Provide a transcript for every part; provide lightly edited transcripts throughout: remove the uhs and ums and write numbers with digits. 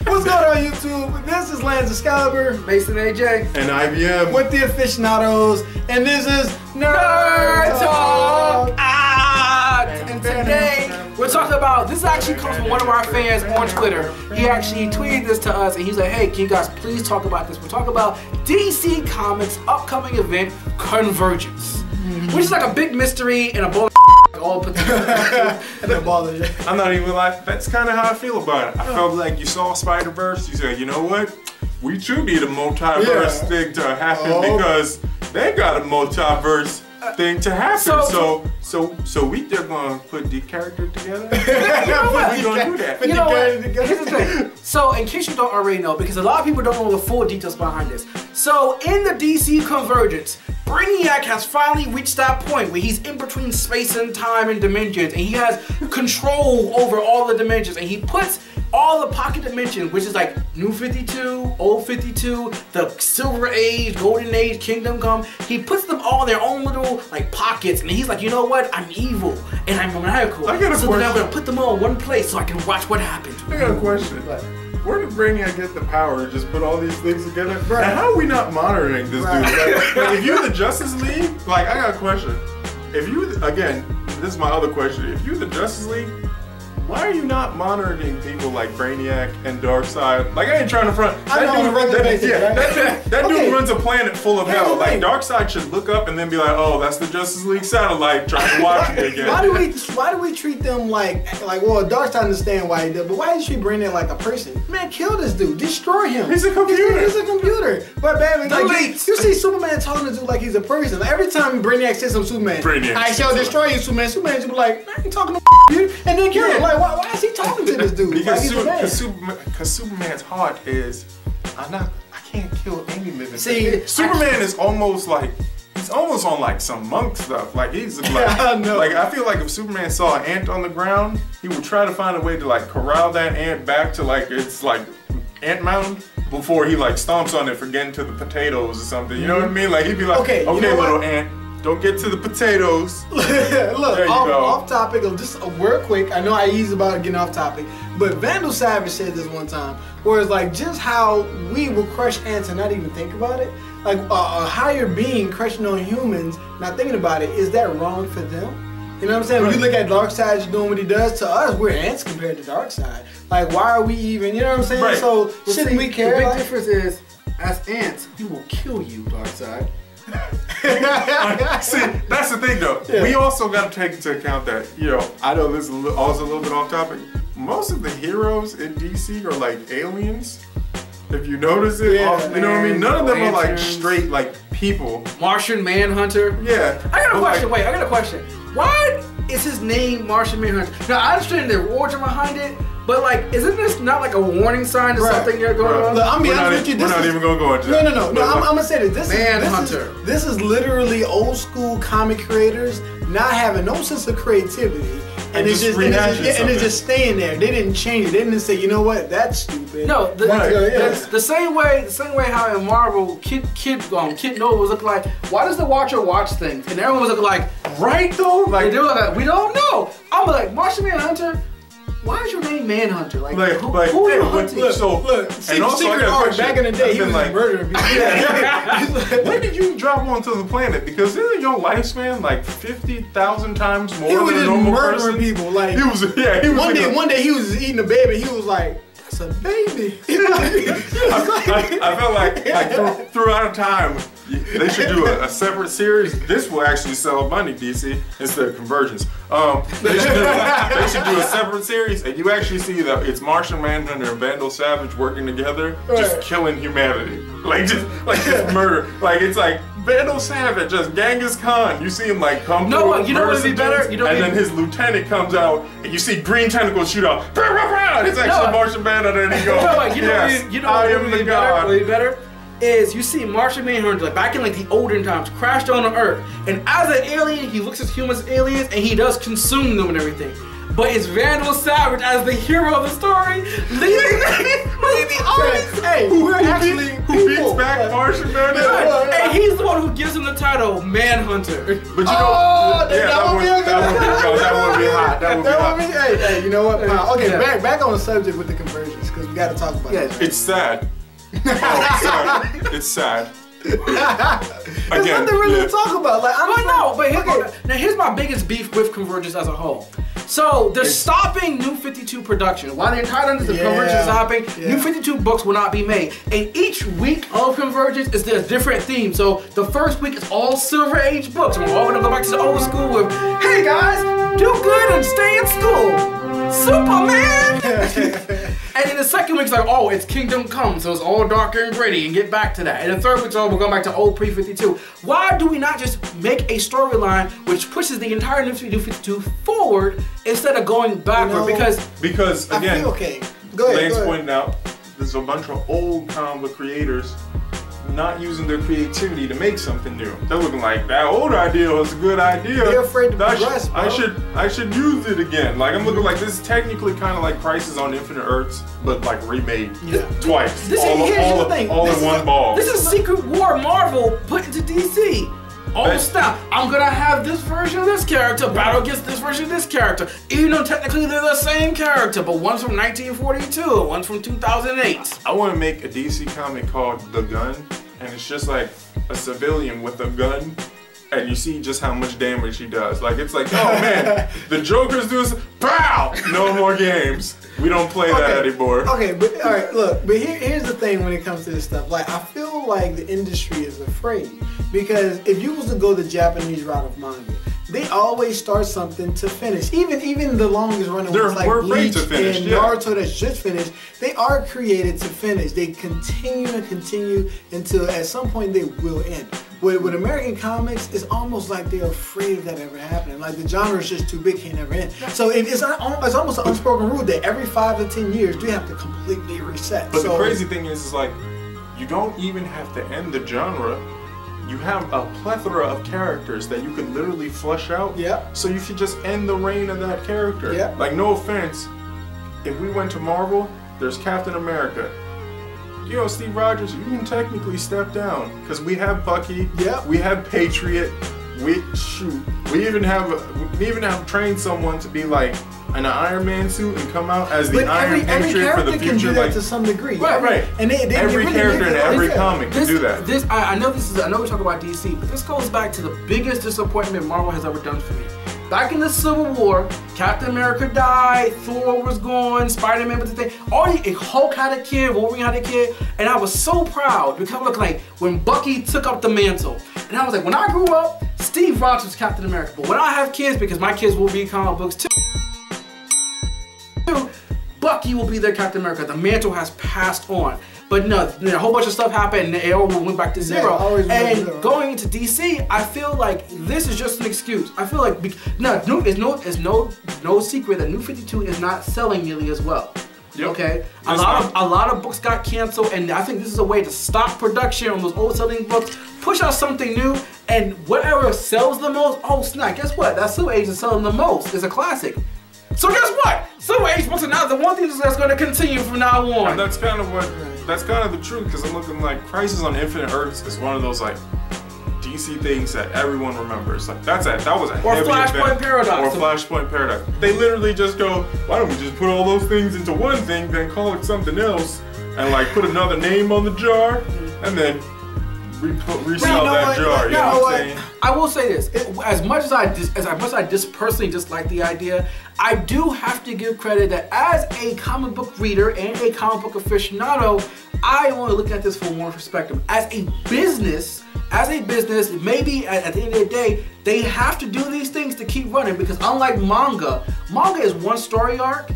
What's going on YouTube? This is Lance Excalibur, Mason AJ, and IBM with the Aficionados, and this is Nerd Talk. And today we're talking about, this actually comes from one of our fans on Twitter. He actually tweeted this to us and he's like, hey, can you guys please talk about this? We're talking about DC Comics upcoming event Convergence, which is like a big mystery and a ball of all put together. I'm not even like, that's kind of how I feel about it. I felt like you saw Spider-Verse, you said, you know what? We too need a multiverse thing to happen because they got a multiverse thing to happen. So we they're gonna put the character together. You know what? We gonna do that. You know what? Here's the thing. So in case you don't already know, because a lot of people don't know the full details behind this. So in the DC Convergence, Brainiac has finally reached that point where he's in between space and time and dimensions, and he has control over all the dimensions, and he puts all the pocket dimensions, which is like New 52, Old 52, the Silver Age, Golden Age, Kingdom Come. He puts them all in their own little like pockets, and he's like, you know what? I'm evil and I'm maniacal. I got a question. Then I'm gonna put them all in one place so I can watch what happens. I got a question. Where did Brainiac get the power to just put all these things together? Right. And how are we not monitoring this dude? Like, if you're the Justice League, like, I got a question. If you, again, this is my other question. If you're the Justice League, why are you not monitoring people like Brainiac and Darkseid? Like, I ain't trying to front. That dude runs a planet full of hell. Like, Darkseid should look up and then be like, oh, that's the Justice League satellite trying to watch me again. Why do we treat them like well, Darkseid understand why he did, but why do you treat Brainiac like a person? Man, kill this dude, destroy him. He's a computer. He's a computer. But baby, like, you see Superman talking to dude like he's a person. Like, every time Brainiac says some Superman, I shall destroy you, Superman. Superman just be like, man, you talking to you, and then kill him. Like, why is he talking to this dude? Because Superman's heart is, I can't kill any living thing. Superman is almost like, he's almost on like some monk stuff. Like he's like, like I feel like if Superman saw an ant on the ground, he would try to find a way to like corral that ant back to like its like ant mound before he like stomps on it for getting to the potatoes or something. You know what I mean? Like he'd be like, okay, little ant. Don't get to the potatoes. Look, off topic, just real quick. I know I ease about getting off topic, but Vandal Savage said this one time, where it's like just how we will crush ants and not even think about it. Like a higher being crushing on humans, not thinking about it. Is that wrong for them? You know what I'm saying? When you look at Darkseid doing what he does to us, we're ants compared to Darkseid. Like, why are we even? You know what I'm saying? So shouldn't we care? The big difference is, as ants, we will kill you, Darkseid. See, that's the thing though. We also got to take into account that, you know, I know this is also a little bit off topic. Most of the heroes in DC are like aliens. If you notice it, you know what I mean? None of them are like straight like people. Martian Manhunter. Yeah. I got a question. Wait, I got a question. Why is his name Martian Manhunter? Now I understand the origin behind it. But like, isn't this not like a warning sign to something you're going on? Look, I'm being honest with you. We're not even gonna go into that. No. I'm gonna say this. Manhunter. This is literally old school comic creators not having no sense of creativity, and it's just staying there. They didn't change it. They didn't say, you know what, that's stupid. No, the same way how in Marvel, Kid Nova was looking like, why does the Watcher watch things? And everyone was looking like, right though, like they were like, we don't know. I'm like, Martian Manhunter. Why is your name Manhunter? Like who are you hunting? Look, and also secret art back in the day, he was like murdering people. When did you drop onto the planet? Because isn't your lifespan like 50,000 times more than a normal person? He was murdering people. Like he was. One day he was just eating a baby. He was like, that's a baby. I felt like throughout time, they should do a separate series. This will actually sell money, DC, instead of Convergence. They should do a separate series, and you actually see that it's Martian Manhunter and Vandal Savage working together, just killing humanity, like just murder. Like it's like Vandal Savage, just Genghis Khan. You see him like come through. You know what would be better? Then his lieutenant comes out, and you see green tentacles shoot out. It's actually Martian Manhunter, and he goes, "I am the god." What would be better? Is you see Martian Manhunter like back in like the olden times crashed on the earth, and as an alien he looks at humans as aliens and he does consume them and everything. But it's Vandal Savage as the hero of the story, leading the audience. Hey, who beats back Martian Manhunter? And he's the one who gives him the title Manhunter. But you know, that would be hot. That would be hot. Hey, you know what? Okay, back on the subject with the Convergence, because we got to talk about it. It's sad. Oh, sorry. It's sad. There's nothing really to talk about. Like, I don't know, but now here's my biggest beef with Convergence as a whole. So they're stopping New 52 production. While the entire Convergence is stopping, New 52 books will not be made. And each week of Convergence is a different theme. So the first week is all Silver Age books. And we're all gonna go back to the old school with, hey guys, do good and stay in school. Superman! And then the second week's like, oh, it's Kingdom Come, so it's all darker and gritty, and get back to that. And the third week's, oh, we're going back to old pre-52. Why do we not just make a storyline which pushes the entire New 52 forward instead of going backward? You know, because again, okay. Go ahead, Lane's pointing out there's a bunch of old comic book creators not using their creativity to make something new. They're looking like, that old idea was a good idea. They're afraid to progress, bro. I should use it again. Like, I'm looking like, this is technically kind of like Crisis on Infinite Earths, but like remade twice. All in one ball. This is Secret War Marvel put into DC. Oh snap, I'm gonna have this version of this character battle against this version of this character. Even though technically they're the same character, but one's from 1942 and one's from 2008. I wanna make a DC comic called The Gun, and it's just like a civilian with a gun, and you see just how much damage he does. Like, it's like, oh man, the Joker's doing this, pow! No more games. We don't play that anymore. Okay, but all right, look, but here's the thing when it comes to this stuff. Like, I feel like the industry is afraid. Because if you was to go the Japanese route of manga, they always start something to finish. Even the longest running ones like Bleach and Naruto that's just finished, they are created to finish. They continue and continue until at some point they will end. With American comics, it's almost like they're afraid of that ever happening. Like, the genre is just too big, can't ever end. So it's almost an unspoken rule that every 5 to 10 years, you have to completely reset. But the crazy thing is like, you don't even have to end the genre. You have a plethora of characters that you can literally flesh out. Yeah. So you should just end the reign of that character. Yeah. Like, no offense, if we went to Marvel, there's Captain America. You know, Steve Rogers, you can technically step down because we have Bucky. Yeah. We have Patriot. We even have trained someone to be like in an Iron Man suit and come out as the Iron Patriot for the future. Can do that to some degree. Right. And every character in every comic can do that. I know we talk about DC, but this goes back to the biggest disappointment Marvel has ever done for me. Back in the Civil War, Captain America died, Thor was gone, Spider-Man was the thing. Hulk had a kid, Wolverine had a kid, and I was so proud because look, like when Bucky took up the mantle, and I was like, when I grew up, Steve Rogers was Captain America. But when I have kids, because my kids will read comic books too, Bucky will be their Captain America. The mantle has passed on. But no, a whole bunch of stuff happened and it all went back to zero. And going into DC, I feel like this is just an excuse. I feel like, it's no secret that New 52 is not selling nearly as well. Yep. Okay? A lot of books got canceled, and I think this is a way to stop production on those old selling books, push out something new, and whatever sells the most, oh snap, guess what? That Silver Age is selling the most. It's a classic. So guess what? Silver Age books are now the one thing that's going to continue from now on. And that's kind of the truth, because I'm looking like Crisis on Infinite Earths is one of those like DC things that everyone remembers. Like that was a heavy Flashpoint Paradox. Or Flashpoint Paradox. They literally just go, why don't we just put all those things into one thing, then call it something else, and like put another name on the jar, and then resell that jar. You know what I'm saying? I will say this: as much as I personally dislike the idea, I do have to give credit that as a comic book reader and a comic book aficionado, I want to look at this from more perspective. As a business, maybe at the end of the day, they have to do these things to keep running, because unlike manga is one story arc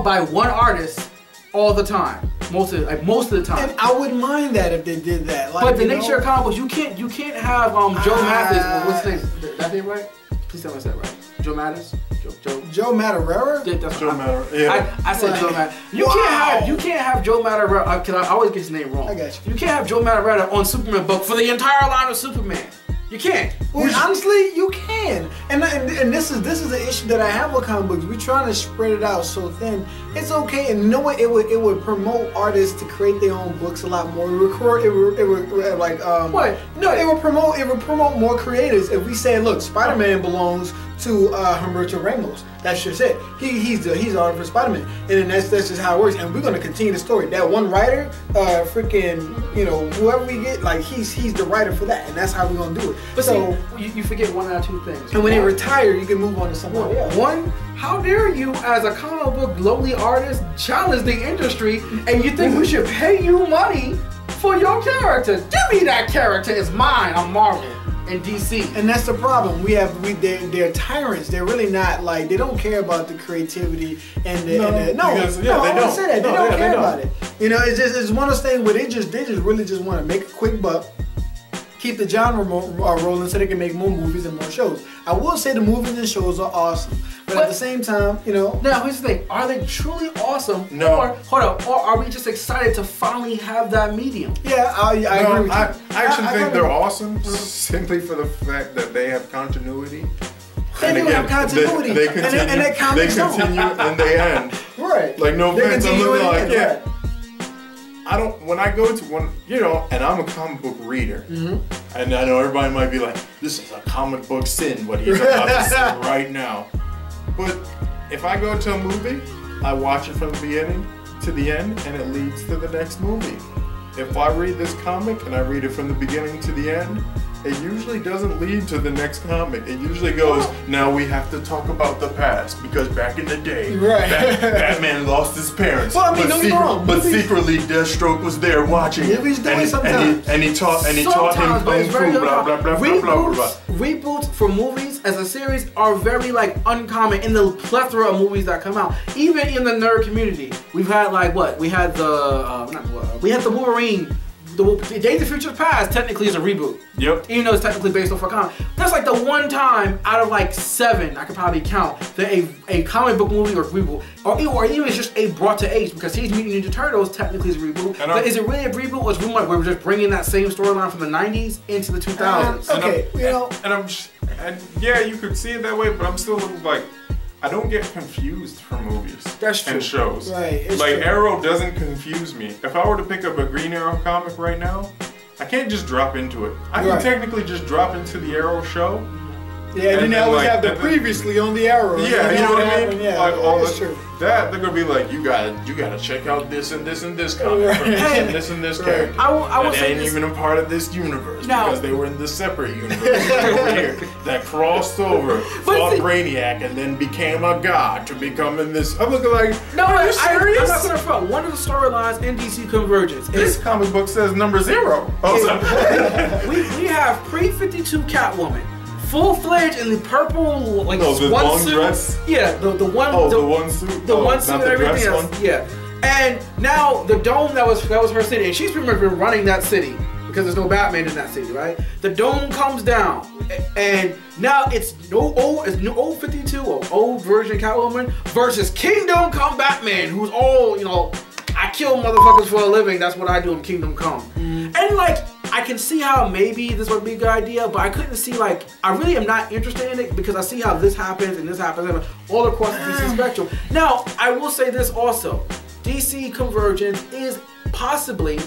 by one artist all the time. Most of the time. And I wouldn't mind that if they did that. Like, but the nature of comic books, you can't have Joe Mathis. What's his name? Is that name right? Please tell me I said right. Joe Mathis. Joe Matarera? Yeah, that's Joe Matarera. Yeah. I said Joe Matarera. You can't have Joe Matarera, because I always get his name wrong. I got you. You can't have Joe Matarera on Superman book for the entire line of Superman. You can't. Well, honestly, you can. And this is the issue that I have with comic books. We're trying to spread it out so thin. It's okay, and you know what? It would promote artists to create their own books a lot more. It would promote more creators if we say, look, Spider-Man belongs to Humberto Ramos. That's just it. He's the artist for Spider-Man, and then that's just how it works. And we're gonna continue the story. That one writer, whoever we get, like he's the writer for that, and that's how we're gonna do it. But so you forget one out of two things. And when they retire, you can move on to somebody else. One, how dare you, as a comic book lowly artist, challenge the industry, and you think we should pay you money for your character? Give me that character. It's mine. I'm Marvel. And DC. And that's the problem. They're tyrants. They're really not like, they don't care about the creativity and the they don't. Say that. They don't care about it. You know, it's one of those things where they just really just want to make a quick buck, keep the genre rolling so they can make more movies and more shows. I will say the movies and shows are awesome, but at the same time, Now here's the thing: are they truly awesome? No. Or are we just excited to finally have that medium? Yeah, I agree with you. I actually think they're awesome simply for the fact that they have continuity. They do have continuity. They continue, and they continue and they end. Right. Like, no offense, I'm looking like, right. when I go to one, and I'm a comic book reader, and I know everybody might be like, this is a comic book sin, what he's about to say right now. But if I go to a movie, I watch it from the beginning to the end, and it leads to the next movie. If I read this comic and I read it from the beginning to the end, it usually doesn't lead to the next comic. It usually goes, now we have to talk about the past, because back in the day, Batman lost his parents. Well, I mean, don't get me wrong. But secretly, Deathstroke was there watching him. Movies do it sometimes. And he taught him kung fu, blah, blah, blah, blah, blah, blah. Reboots for movies as a series are very uncommon in the plethora of movies that come out. Even in the nerd community, we've had we had the Wolverine. The Days of Future Past technically is a reboot. Yep. Even though it's technically based off a comic. That's like the one time out of 7 I could probably count that a comic book movie or reboot, or even it's just a brought to age, because Teenage Mutant Ninja Turtles technically is a reboot. But is it really a reboot, or is it like we're just bringing that same storyline from the 90s into the 2000s? Yeah, you could see it that way, but I'm still like, I don't get confused for movies and shows. Right. Like, Arrow doesn't confuse me. If I were to pick up a Green Arrow comic right now, I can't just drop into it. I can technically just drop into the Arrow show. Yeah, and then they always have the previously on the Arrow. Yeah, you know what I mean? Yeah, like all that's true. That they're gonna be like, you gotta check out this and this and this comic from this and this and this character. I would say ain't even a part of this universe No. because they were in this separate universe over here that crossed over, fought Brainiac, and then became a god to become in this. I'm looking like, no, are you serious? I'm not gonna front. One of the storylines in DC Convergence This comic book says number 0. we have pre-52 Catwoman. Full-fledged in the purple, the one long suit. dress? Yeah, the one. Oh, the one suit. The one suit not and the everything dress else. one? Yeah, and now the Dome that was her city, and she's pretty much been running that city because there's no Batman in that city, right? The Dome comes down, and now it's old 52 or old version Catwoman versus Kingdom Come Batman, who's all I kill motherfuckers for a living. That's what I do in Kingdom Come. And I can see how maybe this would be a good idea, but I couldn't see I really am not interested in it because I see how this happens and this happens and all across the DC spectrum. Now, I will say this also. DC Convergence is possibly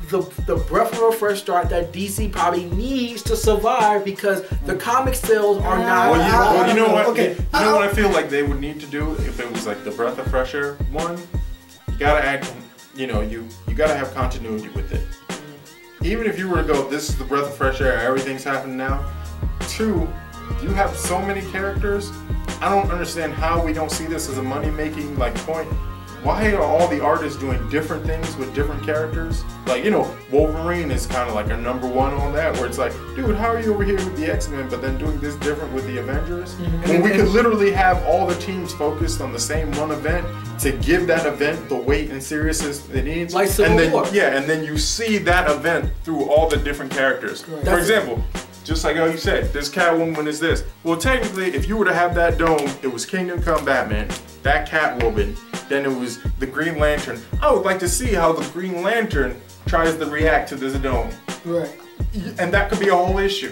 the breath of a fresh start that DC probably needs to survive because the comic sales are not. Well, you know what? Okay. You know what I feel like they would need to do if it was the breath of fresh air? One, you gotta act. You gotta have continuity with it. Even if you were to go, this is the breath of fresh air, everything's happening now. 2, you have so many characters. I don't understand how we don't see this as a money-making point. Why are all the artists doing different things with different characters? Wolverine is kind of a number 1 on that, where it's dude, how are you over here with the X-Men, but then doing this different with the Avengers? When we could literally have all the teams focused on the same one event to give that event the weight and seriousness it needs. Like Civil War. Yeah, and then you see that event through all the different characters. Right. For example, just like how you said, this Catwoman is this. Well, technically, if you were to have that Dome, it was Kingdom Come Batman, that Catwoman, then it was the Green Lantern. I would like to see how the Green Lantern tries to react to this Dome. Right. And that could be a whole issue.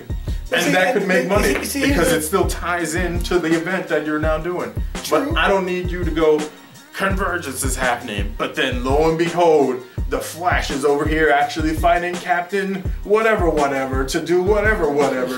And that could make money because it still ties into the event that you're now doing. True. But I don't need you to go, Convergence is happening, but then lo and behold, the Flash is over here actually fighting Captain whatever to do whatever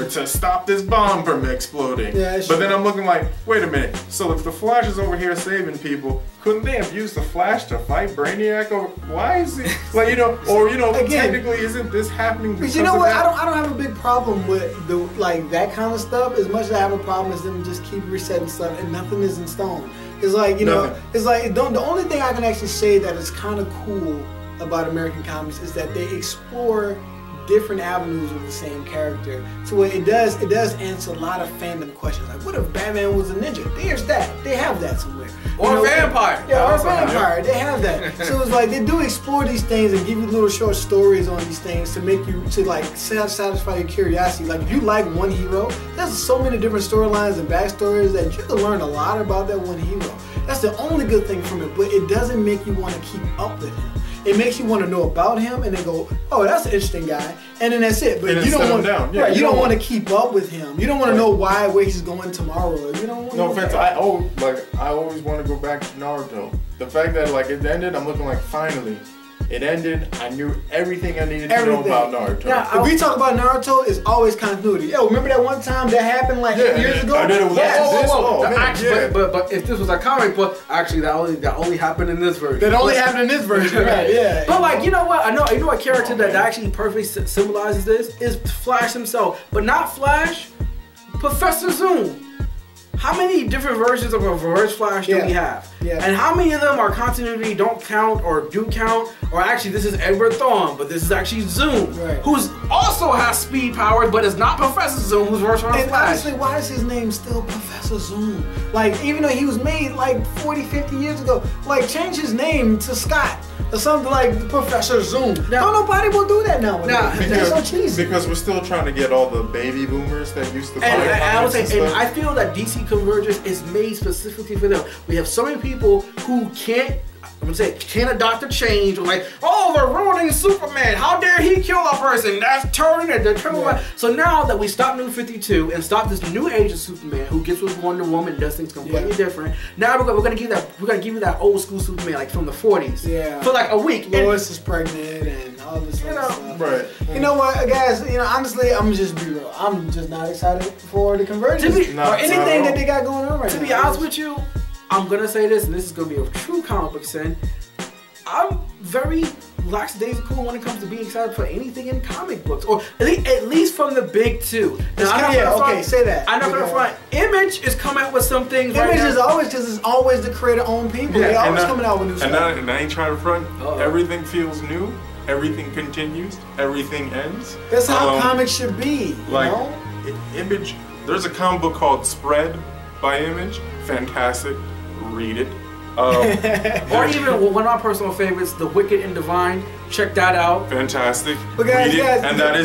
to stop this bomb from exploding. Yeah, but then I'm looking like, wait a minute. So if the Flash is over here saving people, couldn't they have used the Flash to fight Brainiac? Or why is it like Again, technically isn't this happening? But you know what? I don't have a big problem with the like that kind of stuff. As much as I have a problem is them just keep resetting stuff and nothing is in stone. It's like it's like the only thing I can actually say that is kind of cool about American comics is that they explore different avenues with the same character. So it does answer a lot of fandom questions. Like, what if Batman was a ninja? There's that. They have that somewhere. Or a vampire. Yeah, or a vampire. They have that. So it's like they do explore these things and give you little short stories on these things to make you satisfy your curiosity. Like if you like one hero, there's so many different storylines and backstories that you can learn a lot about that one hero. That's the only good thing from it, but it doesn't make you want to keep up with him. It makes you want to know about him and then go, oh, that's an interesting guy, and then that's it. But you don't want down. Yeah, right, you don't want to keep up with him. You don't want to know where he's going tomorrow. You don't want no offense, I always want to go back to Naruto. The fact that like it ended, I'm looking like finally. It ended. I knew everything I needed to know about Naruto. Now, if we talk about Naruto, it's always continuity. Yo, remember that one time that happened like years ago? I did it with But if this was a comic book, actually that only happened in this version. That only happened in this version, right? Yeah. But like, you know what? You know what character that actually perfectly symbolizes this is Flash himself, but not Flash, Professor Zoom. How many different versions of a Reverse Flash do we have? Yeah. And how many of them are continuity, don't count, or do count? Or actually, this is Edward Thawne, but this is actually Zoom, who's also has speed powers, but is not Professor Zoom, who's Reverse Flash. And honestly, why is his name still Professor Zoom? Like, even though he was made like 40, 50 years ago, like, change his name to Scott. Or something like Professor Zoom. Now, nobody will do that now. That's so cheesy. Because we're still trying to get all the baby boomers that used to buy I feel that DC Convergence is made specifically for them. We have so many people who can't adopt a change, or like, oh, they're ruining Superman. How dare he kill a person? That's turning it. So now that we stop New 52 and stop this new age of Superman, who gets with Wonder Woman and does things completely different. Now we're gonna give you that old school Superman, like from the 40s. Yeah. For like a week. Lois is pregnant and all this stuff. Right. You know what, guys? Honestly, I'm just be real. I'm just not excited for the Convergence or anything that they got going on right now. To be honest with you, I'm gonna say this, and this is gonna be a true comic book sin. I'm very lackadaisical when it comes to being excited for anything in comic books, or at least from the big two. Now, say that. I'm not gonna front. Image is coming out with some things. Image is always, because it's always the creator-owned people. They're always coming out with new stuff. And I ain't trying to front. Everything feels new. Everything continues. Everything ends. That's how comics should be. Image. There's a comic book called Spread by Image. Fantastic. Read it. Or even one of my personal favorites, The Wicked and Divine. Check that out. Fantastic. But guys, read it. And that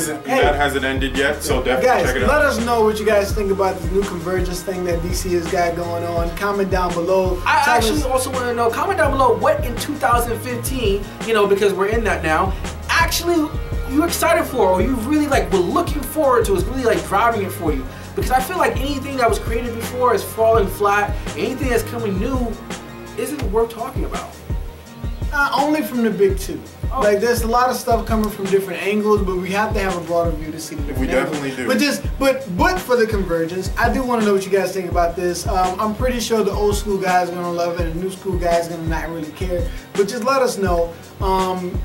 hasn't ended yet, so definitely check it out. Let us know what you guys think about this new Convergence thing that DC has got going on. Comment down below. I actually also want to know, comment down below what in 2015, because we're in that now, actually you excited for, or you really were looking forward to, is really driving it for you. Because I feel like anything that was created before is falling flat. Anything that's coming new isn't worth talking about. Only from the big two. There's a lot of stuff coming from different angles, but we have to have a broader view to see the different angles. We definitely do. But for the Convergence, I do want to know what you guys think about this. I'm pretty sure the old school guys are gonna love it, and the new school guys are gonna not really care. But just let us know.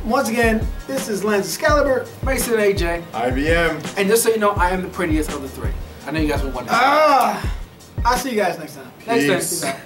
Once again, this is Lance Excalibur, Mason AJ, IBM, and just so you know, I am the prettiest of the three. I know you guys will wonder. I'll see you guys next time. Next time.